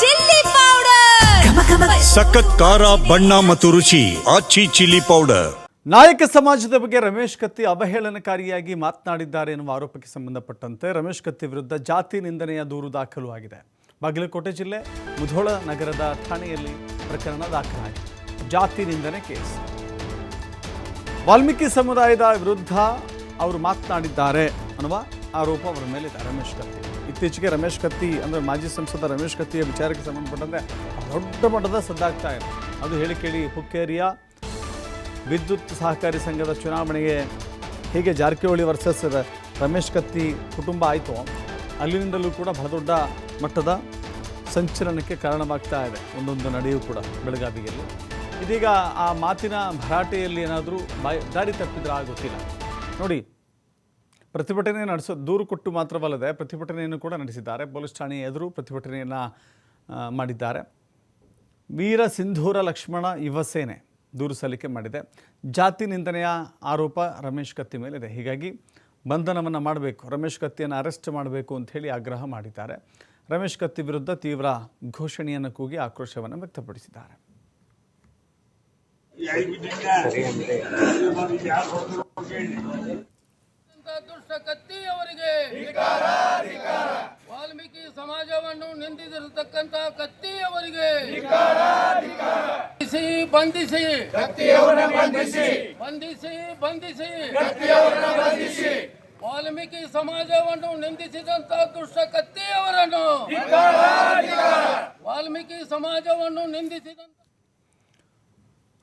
Chilli powder, ಸಖತ್ ಖಾರ ಬಣ್ಣ ಮತ್ತು ರುಚಿ ಆಚಿ ಚಿಲ್ಲಿ ಪೌಡರ್. ನಾಯಕ ಸಮಾಜದ ಬಗ್ಗೆ ರಮೇಶ್ ಕತ್ತಿ ಅವಹೇಳನಕಾರಿಯಾಗಿ ಮಾತನಾಡಿದ್ದಾರೆ ಎನ್ನುವ ಆರೋಪಕ್ಕೆ ಸಂಬಂಧಪಟ್ಟಂತೆ ರಮೇಶ್ ಕತ್ತಿ ವಿರುದ್ಧ ಜಾತಿ ನಿಂದನೆಯ ದೂರು ದಾಖಲು ಆಗಿದೆ. ಬಾಗಲಕೋಟೆ ಜಿಲ್ಲೆ ಮುಧೋಳ ನಗರದ ಠಾಣೆಯಲ್ಲಿ ಪ್ರಕರಣ ದಾಖಲಾಗಿದೆ. ಜಾತಿ ನಿಂದನೆ ಕೇಸ್. ವಾಲ್ಮೀಕಿ ಸಮುದಾಯದ ವಿರುದ್ಧ ಅವರು ಮಾತನಾಡಿದ್ದಾರೆ ಅನ್ನುವ ಆರೋಪ ಅವರ ಮೇಲಿದೆ ರಮೇಶ್ ಕತ್ತಿ. ಇತ್ತೀಚೆಗೆ ರಮೇಶ್ ಕತ್ತಿ ಅಂದರೆ ಮಾಜಿ ಸಂಸದ ರಮೇಶ್ ಕತ್ತಿಯ ವಿಚಾರಕ್ಕೆ ಸಂಬಂಧಪಟ್ಟಂತೆ ದೊಡ್ಡ ಮಟ್ಟದ ಸದ್ದಾಗ್ತಾ ಇದೆ. ಅದು ಹೇಳಿ ಕೇಳಿ ಹುಕ್ಕೇರಿಯ ವಿದ್ಯುತ್ ಸಹಕಾರಿ ಸಂಘದ ಚುನಾವಣೆಗೆ ಹೇಗೆ ಜಾರಕಿಹೊಳಿ ವರ್ಸಸ್ ರಮೇಶ್ ಕತ್ತಿ ಕುಟುಂಬ ಆಯಿತು, ಅಲ್ಲಿನಿಂದಲೂ ಕೂಡ ಬಹಳ ದೊಡ್ಡ ಮಟ್ಟದ ಸಂಚಲನಕ್ಕೆ ಕಾರಣವಾಗ್ತಾ ಇದೆ ಒಂದೊಂದು ನಡೆಯೂ ಕೂಡ ಬೆಳಗಾವಿಯಲ್ಲಿ. ಇದೀಗ ಆ ಮಾತಿನ ಭರಾಟೆಯಲ್ಲಿ ಏನಾದರೂ ದಾರಿ ತಪ್ಪಿದ್ರೆ ಆಗೋತ್ತಿಲ್ಲ. ನೋಡಿ, ಪ್ರತಿಭಟನೆ ದೂರು ಕೊಟ್ಟು ಮಾತ್ರವಲ್ಲದೆ ಪ್ರತಿಭಟನೆಯನ್ನು ಕೂಡ ನಡೆಸಿದ್ದಾರೆ. ಪೊಲೀಸ್ ಠಾಣೆಯ ಎದುರು ಪ್ರತಿಭಟನೆಯನ್ನು ಮಾಡಿದ್ದಾರೆ. ವೀರ ಸಿಂಧೂರ ಲಕ್ಷ್ಮಣ ಯುವ ಸೇನೆ ದೂರು ಸಲ್ಲಿಕೆ ಮಾಡಿದೆ. ಜಾತಿ ನಿಂದನೆಯ ಆರೋಪ ರಮೇಶ್ ಕತ್ತಿ ಮೇಲಿದೆ. ಹೀಗಾಗಿ ಬಂಧನವನ್ನು ಮಾಡಬೇಕು, ರಮೇಶ್ ಕತ್ತಿಯನ್ನು ಅರೆಸ್ಟ್ ಮಾಡಬೇಕು ಅಂತ ಹೇಳಿ ಆಗ್ರಹ ಮಾಡಿದ್ದಾರೆ. ರಮೇಶ್ ಕತ್ತಿ ವಿರುದ್ಧ ತೀವ್ರ ಘೋಷಣೆಯನ್ನು ಕೂಗಿ ಆಕ್ರೋಶವನ್ನು ವ್ಯಕ್ತಪಡಿಸಿದ್ದಾರೆ. ದುಷ್ಟ ಕತ್ತಿಯವರಿಗೆ ವಾಲ್ಮೀಕಿ ಸಮಾಜವನ್ನು ನಿಂದಿಸಿರತಕ್ಕಂತ ಕತ್ತಿಯವರಿಗೆ ಬಂಧಿಸಿ ವಾಲ್ಮೀಕಿ ಸಮಾಜವನ್ನು ನಿಂದಿಸಿದಂತ ದುಷ್ಟ ಕತ್ತಿಯವರನ್ನು ವಾಲ್ಮೀಕಿ ಸಮಾಜವನ್ನು ನಿಂದಿಸಿದಂತ